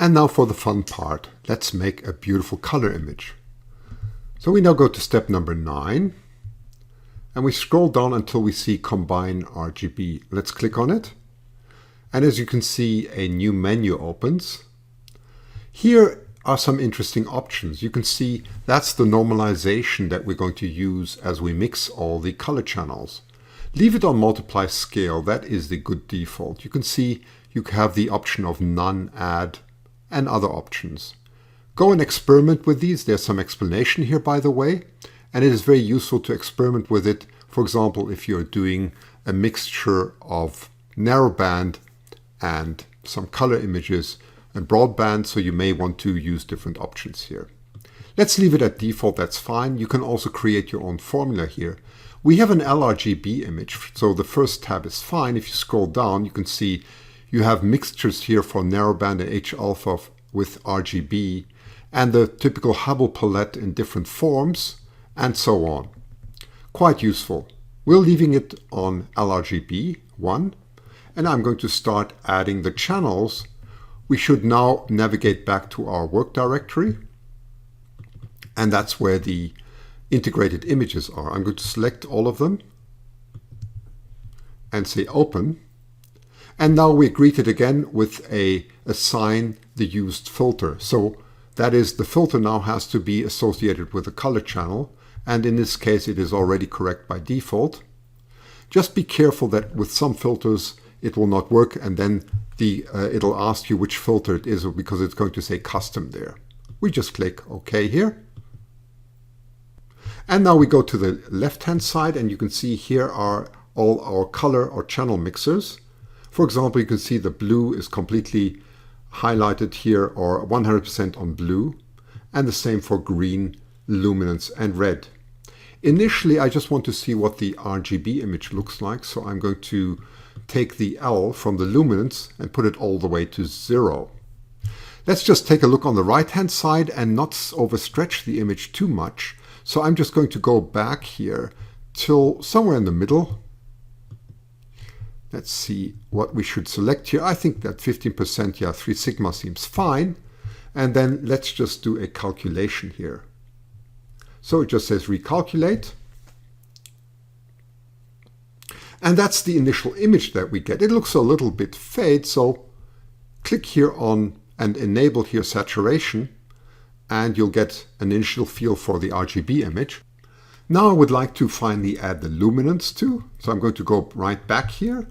And now for the fun part. Let's make a beautiful color image. So we now go to step number 9. And we scroll down until we see Combine RGB. Let's click on it. And as you can see, a new menu opens. Here are some interesting options. You can see that's the normalization that we're going to use as we mix all the color channels. Leave it on multiply scale. That is the good default. You can see you have the option of none, add, and other options. Go and experiment with these. There's some explanation here, by the way, and it is very useful to experiment with it. For example, if you're doing a mixture of narrowband and some color images and broadband, so you may want to use different options here. Let's leave it at default, that's fine. You can also create your own formula here. We have an LRGB image, so the first tab is fine. If you scroll down, you can see you have mixtures here for narrowband and H-alpha with RGB, and the typical Hubble palette in different forms, and so on. Quite useful. We're leaving it on LRGB 1, and I'm going to start adding the channels. We should now navigate back to our work directory, and that's where the integrated images are. I'm going to select all of them and say open. And now we're greeted again with a assign the used filter. So that is, the filter now has to be associated with the color channel. And in this case, it is already correct by default. Just be careful that with some filters, it will not work. And then it'll ask you which filter it is, because it's going to say custom there. We just click OK here. And now we go to the left-hand side, and you can see here are all our color or channel mixers. For example, you can see the blue is completely highlighted here, or 100% on blue, and the same for green, luminance, and red. Initially, I just want to see what the RGB image looks like, so I'm going to take the L from the luminance and put it all the way to 0. Let's just take a look on the right-hand side and not overstretch the image too much. So I'm just going to go back here till somewhere in the middle. Let's see what we should select here. I think that 15%, yeah, 3 sigma seems fine. And then let's just do a calculation here. So it just says recalculate. And that's the initial image that we get. It looks a little bit fade, so click here on and enable here saturation, and you'll get an initial feel for the RGB image. Now I would like to finally add the luminance too. So I'm going to go right back here,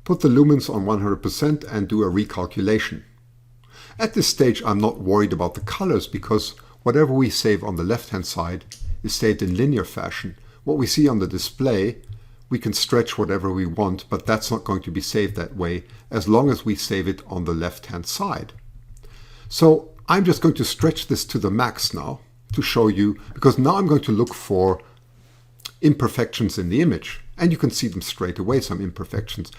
put the luminance on 100% and do a recalculation. At this stage, I'm not worried about the colors, because whatever we save on the left-hand side is saved in linear fashion. What we see on the display, we can stretch whatever we want, but that's not going to be saved that way as long as we save it on the left-hand side. So I'm just going to stretch this to the max now to show you, because now I'm going to look for imperfections in the image. And you can see them straight away, some imperfections.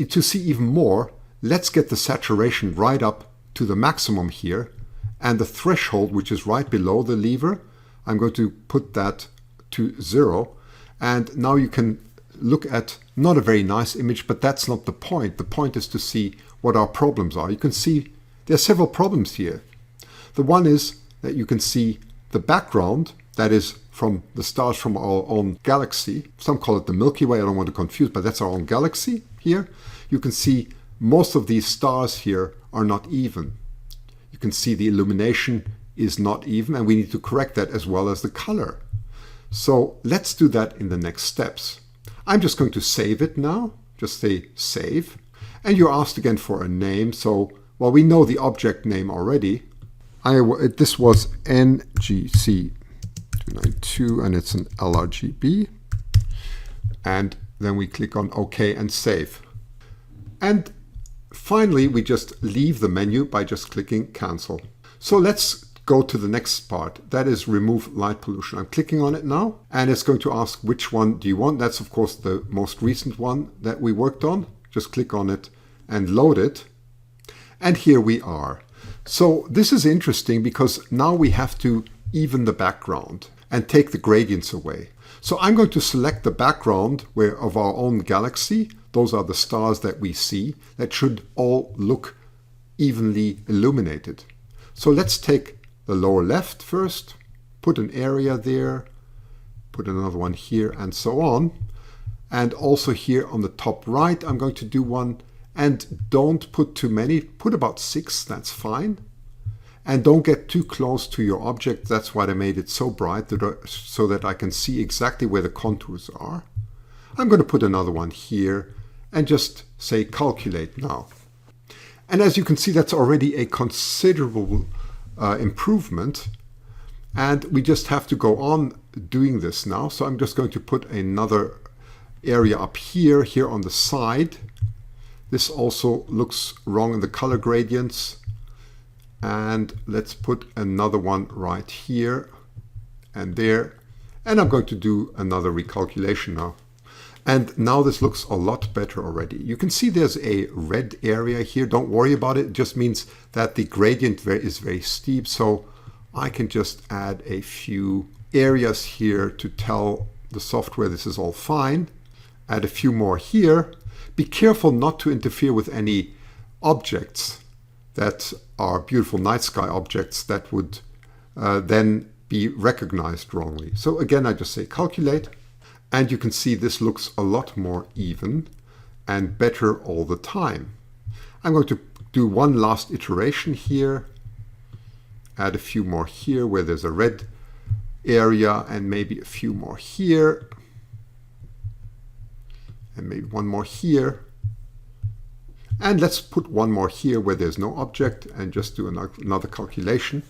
To see even more, let's get the saturation right up to the maximum here. And the threshold, which is right below the lever, I'm going to put that to 0. And now you can look at not a very nice image, but that's not the point. The point is to see what our problems are. You can see there are several problems here. The one is that you can see the background, that is from the stars from our own galaxy. Some call it the Milky Way, I don't want to confuse, but that's our own galaxy here. You can see most of these stars here are not even. You can see the illumination is not even, and we need to correct that as well as the color. So let's do that in the next steps. I'm just going to save it now. Just say save. And you're asked again for a name. So, well, we know the object name already. This was NGC292, and it's an LRGB. And then we click on OK and save. And finally, we just leave the menu by just clicking cancel. So let's go to the next part. That is remove light pollution. I'm clicking on it now, and it's going to ask which one do you want. That's of course the most recent one that we worked on. Just click on it and load it. And here we are. So this is interesting because now we have to even the background and take the gradients away. So I'm going to select the background of our own galaxy. Those are the stars that we see. That should all look evenly illuminated. So let's take the lower left first, put an area there, put another one here, and so on. And also here on the top right, I'm going to do one. And don't put too many, put about 6, that's fine. And don't get too close to your object. That's why I made it so bright, so that I can see exactly where the contours are. I'm going to put another one here and just say calculate now. And as you can see, that's already a considerable improvement. And we just have to go on doing this now. So I'm just going to put another area up here on the side. This also looks wrong in the color gradients. And let's put another one right here and there. And I'm going to do another recalculation now. And now this looks a lot better already. You can see there's a red area here. Don't worry about it. It just means that the gradient is very steep. So I can just add a few areas here to tell the software this is all fine. Add a few more here. Be careful not to interfere with any objects that are beautiful night sky objects that would then be recognized wrongly. So again, I just say calculate. And you can see this looks a lot more even and better all the time. I'm going to do one last iteration here. Add a few more here where there's a red area and maybe a few more here. And maybe one more here. And let's put one more here where there's no object and just do another calculation.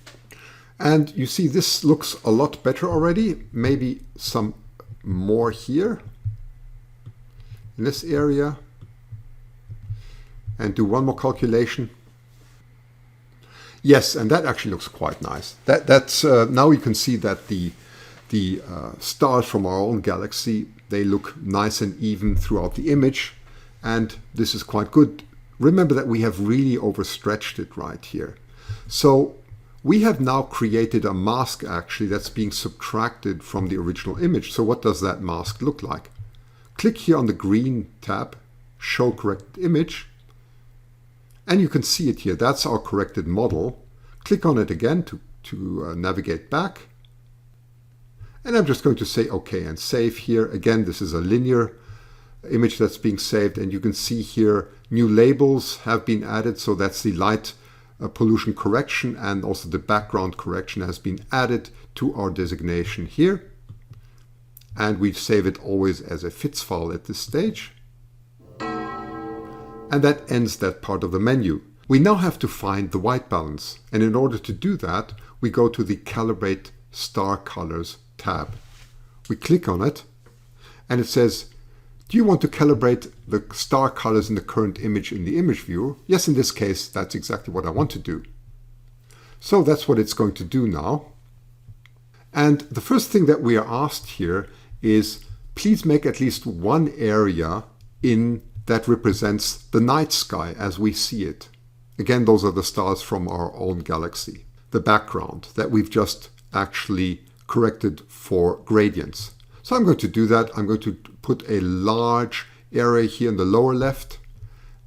And you see this looks a lot better already. Maybe some more here in this area, and do one more calculation. Yes, and that actually looks quite nice. That's now you can see that the stars from our own galaxy, they look nice and even throughout the image, and this is quite good. Remember that we have really overstretched it right here. So we have now created a mask actually that's being subtracted from the original image. So what does that mask look like? Click here on the green tab, Show Corrected Image, and you can see it here. That's our corrected model. Click on it again to navigate back. And I'm just going to say OK and save here. Again, this is a linear image that's being saved, and you can see here new labels have been added. So that's the light pollution correction, and also the background correction has been added to our designation here. And we save it always as a FITS file at this stage. And that ends that part of the menu. We now have to find the white balance. And in order to do that, we go to the Calibrate Star Colors tab. We click on it, and it says, do you want to calibrate the star colors in the current image in the image viewer? Yes, in this case, that's exactly what I want to do. So that's what it's going to do now. And the first thing that we are asked here is, please make at least one area in that represents the night sky as we see it. Again, those are the stars from our own galaxy. The background that we've just actually corrected for gradients. So I'm going to do that. I'm going to put a large area here in the lower left,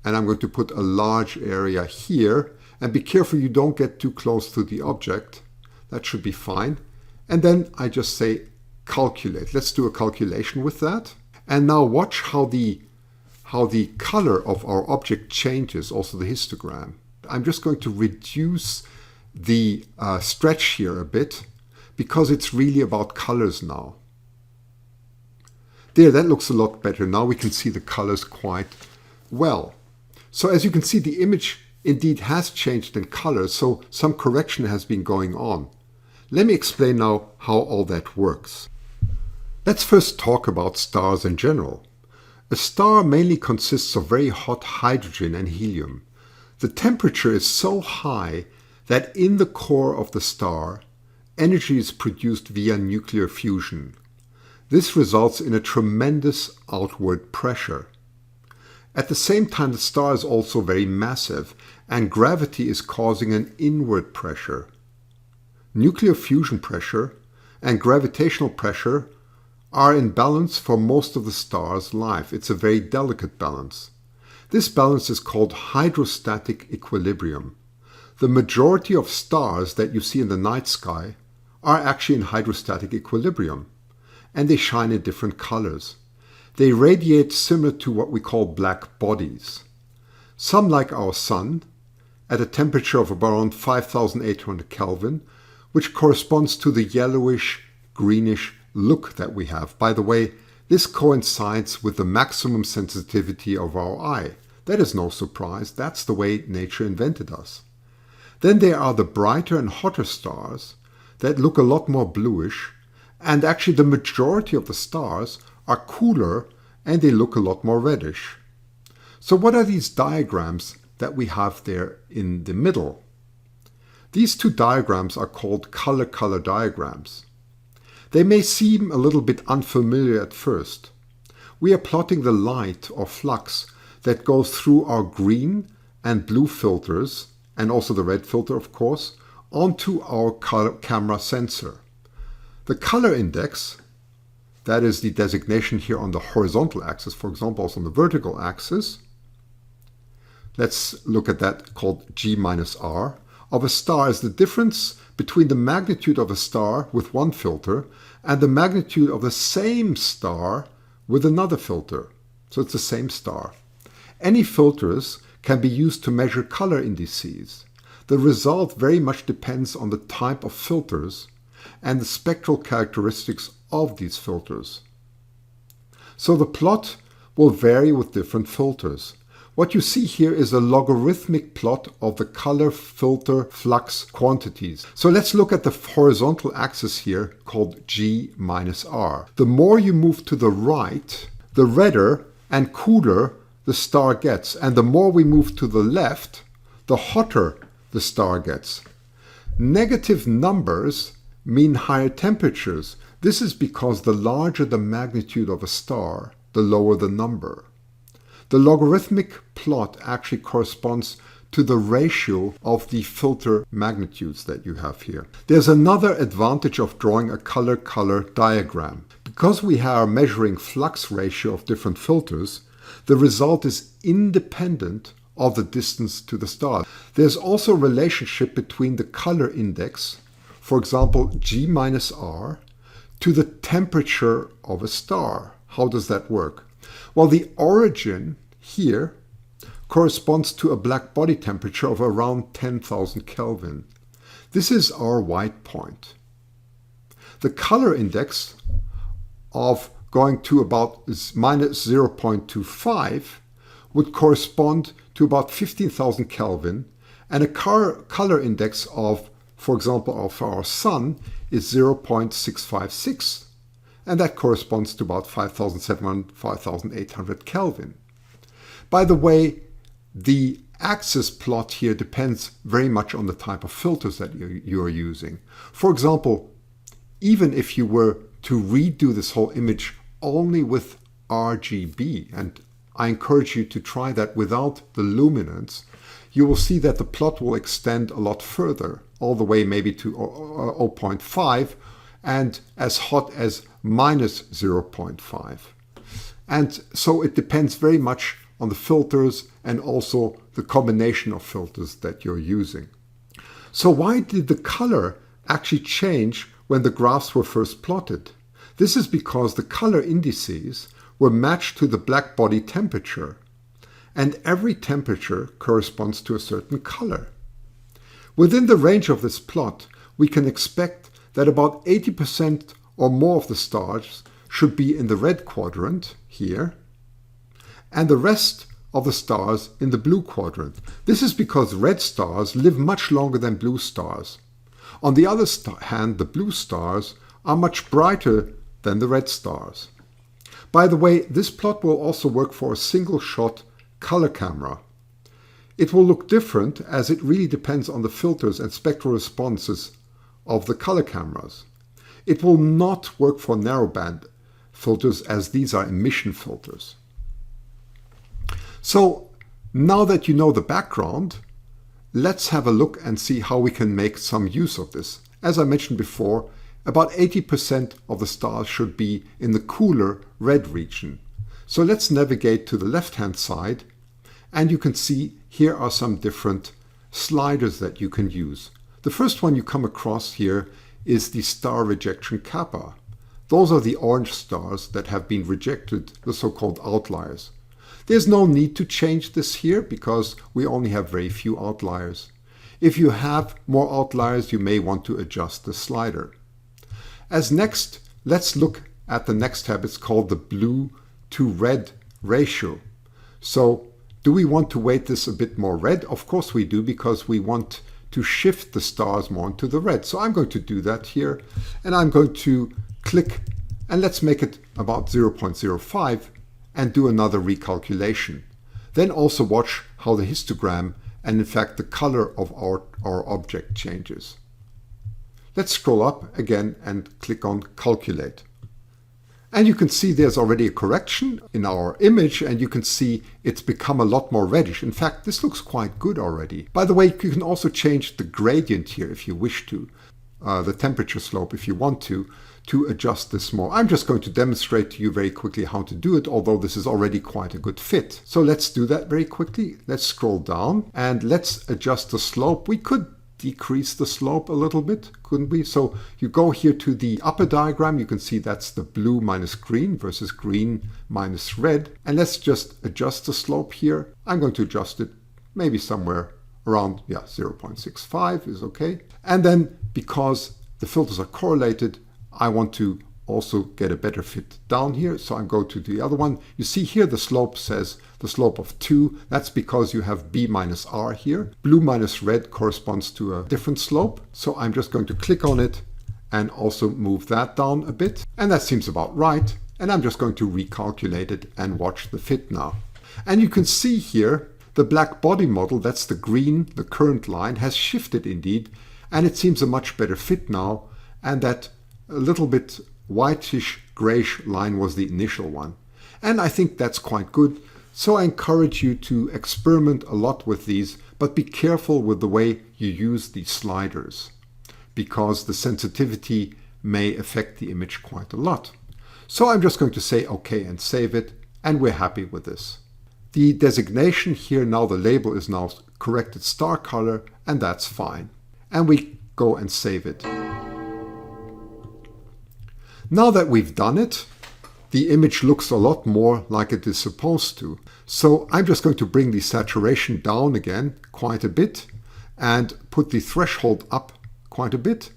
and I'm going to put a large area here. And be careful you don't get too close to the object. That should be fine. And then I just say calculate. Let's do a calculation with that. And now watch how the color of our object changes, also the histogram. I'm just going to reduce the stretch here a bit because it's really about colors now. There, that looks a lot better. Now we can see the colors quite well. So as you can see, the image indeed has changed in color, so some correction has been going on. Let me explain now how all that works. Let's first talk about stars in general. A star mainly consists of very hot hydrogen and helium. The temperature is so high that in the core of the star, energy is produced via nuclear fusion. This results in a tremendous outward pressure. At the same time, the star is also very massive, and gravity is causing an inward pressure. Nuclear fusion pressure and gravitational pressure are in balance for most of the star's life. It's a very delicate balance. This balance is called hydrostatic equilibrium. The majority of stars that you see in the night sky are actually in hydrostatic equilibrium, and they shine in different colors. They radiate similar to what we call black bodies. Some, like our Sun, at a temperature of around 5,800 Kelvin, which corresponds to the yellowish, greenish look that we have. By the way, this coincides with the maximum sensitivity of our eye. That is no surprise. That's the way nature invented us. Then there are the brighter and hotter stars that look a lot more bluish, and actually the majority of the stars are cooler and they look a lot more reddish. So what are these diagrams that we have there in the middle? These two diagrams are called color-color diagrams. They may seem a little bit unfamiliar at first. We are plotting the light or flux that goes through our green and blue filters, and also the red filter of course, onto our camera sensor. The color index, that is the designation here on the horizontal axis, for example also on the vertical axis, let's look at that, called G minus R, of a star is the difference between the magnitude of a star with one filter and the magnitude of the same star with another filter. So it's the same star. Any filters can be used to measure color indices. The result very much depends on the type of filters and the spectral characteristics of these filters. So the plot will vary with different filters. What you see here is a logarithmic plot of the color filter flux quantities. So let's look at the horizontal axis here called G minus R. The more you move to the right, the redder and cooler the star gets. And the more we move to the left, the hotter the star gets. Negative numbers mean higher temperatures. This is because the larger the magnitude of a star, the lower the number. The logarithmic plot actually corresponds to the ratio of the filter magnitudes that you have here. There's another advantage of drawing a color-color diagram. Because we are measuring flux ratio of different filters, the result is independent of the distance to the star. There's also a relationship between the color index, for example G minus R, to the temperature of a star. How does that work? Well, the origin here corresponds to a black body temperature of around 10,000 Kelvin. This is our white point. The color index of going to about minus 0.25 would correspond to about 15,000 Kelvin, and a color index of, for example, of our Sun is 0.656. And that corresponds to about 5,700, 5,800 Kelvin. By the way, the axis plot here depends very much on the type of filters that you are using. For example, even if you were to redo this whole image only with RGB, and I encourage you to try that without the luminance, you will see that the plot will extend a lot further, all the way maybe to 0.5, and as hot as minus 0.5. And so it depends very much on the filters and also the combination of filters that you're using. So why did the color actually change when the graphs were first plotted? This is because the color indices were matched to the black body temperature, and every temperature corresponds to a certain color. Within the range of this plot, we can expect that about 80% or more of the stars should be in the red quadrant here, and the rest of the stars in the blue quadrant. This is because red stars live much longer than blue stars. On the other hand, the blue stars are much brighter than the red stars. By the way, this plot will also work for a single-shot color camera. It will look different as it really depends on the filters and spectral responses of the color cameras. It will not work for narrowband filters as these are emission filters. So now that you know the background, let's have a look and see how we can make some use of this. As I mentioned before, about 80% of the stars should be in the cooler red region. So let's navigate to the left-hand side And you can see here are some different sliders that you can use. The first one you come across here is the star rejection kappa. Those are the orange stars that have been rejected, the so-called outliers. There's no need to change this here because we only have very few outliers. If you have more outliers, you may want to adjust the slider. As next, let's look at the next tab. It's called the blue to red ratio. So do we want to weight this a bit more red? Of course we do, because we want to shift the stars more into the red. So I'm going to do that here, and I'm going to click, and let's make it about 0.05 and do another recalculation. Then also watch how the histogram and in fact the color of our object changes. Let's scroll up again and click on calculate. And you can see there's already a correction in our image, and you can see it's become a lot more reddish. In fact, this looks quite good already. By the way, you can also change the gradient here if you wish to, the temperature slope if you want to adjust this more. I'm just going to demonstrate to you very quickly how to do it, although this is already quite a good fit. So let's do that very quickly. Let's scroll down and let's adjust the slope. We could decrease the slope a little bit, couldn't we? So you go here to the upper diagram, you can see that's the blue minus green versus green minus red. And let's just adjust the slope here. I'm going to adjust it maybe somewhere around, 0.65 is okay. And then because the filters are correlated, I want to also get a better fit down here. So I'm going to the other one. You see here the slope says the slope of 2. That's because you have B minus R here. Blue minus red corresponds to a different slope. So I'm just going to click on it and also move that down a bit. And that seems about right. And I'm just going to recalculate it and watch the fit now. And you can see here the black body model, that's the green, the current line, has shifted indeed. And it seems a much better fit now. And that a little bit whitish grayish line was the initial one. And I think that's quite good. So I encourage you to experiment a lot with these, but be careful with the way you use these sliders, because the sensitivity may affect the image quite a lot. So I'm just going to say OK and save it, and we're happy with this. The designation here now, the label is now corrected star color, and that's fine. And we go and save it. Now that we've done it, the image looks a lot more like it is supposed to. So I'm just going to bring the saturation down again quite a bit and put the threshold up quite a bit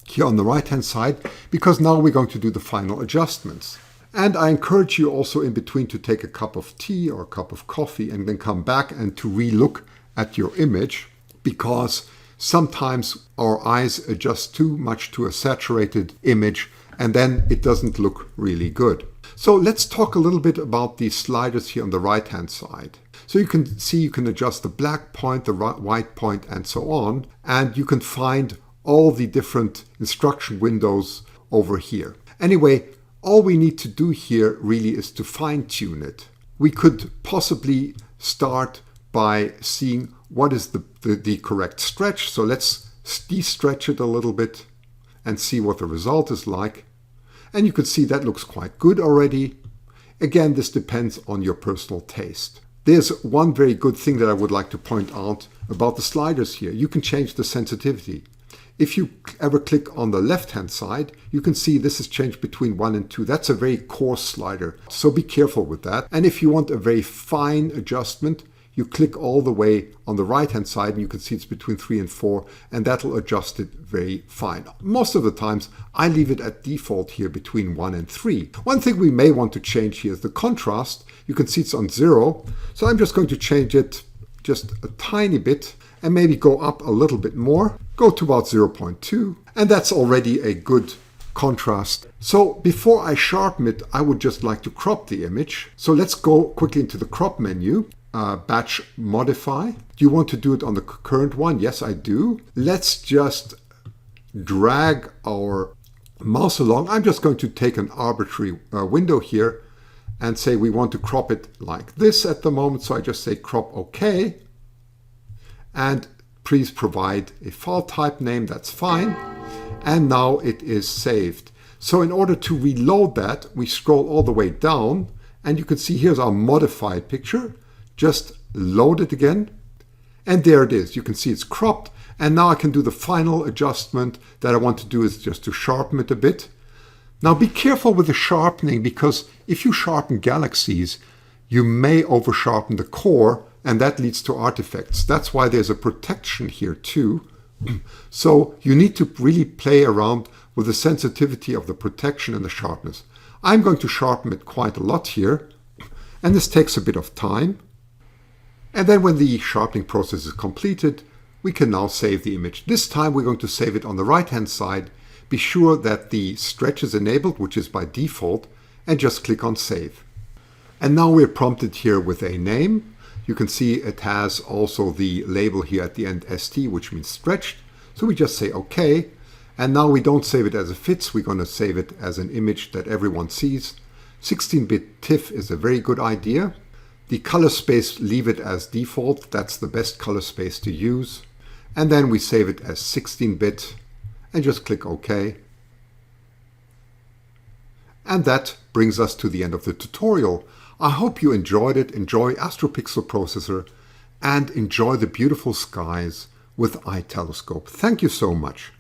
here on the right hand side, because now we're going to do the final adjustments. And I encourage you also in between to take a cup of tea or a cup of coffee and then come back and to re-look at your image, because sometimes our eyes adjust too much to a saturated image and then it doesn't look really good. So let's talk a little bit about these sliders here on the right hand side. So you can see you can adjust the black point, the white point, and so on. And you can find all the different instruction windows over here. Anyway, all we need to do here really is to fine tune it. We could possibly start by seeing what is the correct stretch. So let's de-stretch it a little bit and see what the result is like. And you can see that looks quite good already. Again, this depends on your personal taste. There's one very good thing that I would like to point out about the sliders here. You can change the sensitivity. If you ever click on the left-hand side, you can see this is changed between 1 and 2. That's a very coarse slider, so be careful with that. And if you want a very fine adjustment, you click all the way on the right-hand side and you can see it's between 3 and 4, and that'll adjust it very fine. Most of the times, I leave it at default here between 1 and 3. One thing we may want to change here is the contrast. You can see it's on 0, so I'm just going to change it just a tiny bit and maybe go up a little bit more, go to about 0.2, and that's already a good contrast. So before I sharpen it, I would just like to crop the image. So let's go quickly into the crop menu, batch modify. Do you want to do it on the current one? Yes, I do. Let's just drag our mouse along. I'm just going to take an arbitrary window here and say we want to crop it like this at the moment. So I just say crop OK. And please provide a file type name, that's fine. And now it is saved. So in order to reload that, we scroll all the way down and you can see here's our modified picture. just load it again. And there it is. You can see it's cropped. And now I can do the final adjustment that I want to do is just to sharpen it a bit. Now be careful with the sharpening, because if you sharpen galaxies, you may over sharpen the core, and that leads to artifacts. That's why there's a protection here too. So you need to really play around with the sensitivity of the protection and the sharpness. I'm going to sharpen it quite a lot here, and this takes a bit of time. And then when the sharpening process is completed, we can now save the image. This time we're going to save it on the right-hand side. Be sure that the stretch is enabled, which is by default, and just click on Save. And now we're prompted here with a name. You can see it has also the label here at the end, ST, which means stretched. So we just say OK. And now we don't save it as a FITS. We're going to save it as an image that everyone sees. 16-bit TIFF is a very good idea. The color space, leave it as default. That's the best color space to use. And then we save it as 16-bit and just click OK. And that brings us to the end of the tutorial. I hope you enjoyed it. Enjoy AstroPixel Processor and enjoy the beautiful skies with iTelescope. Thank you so much.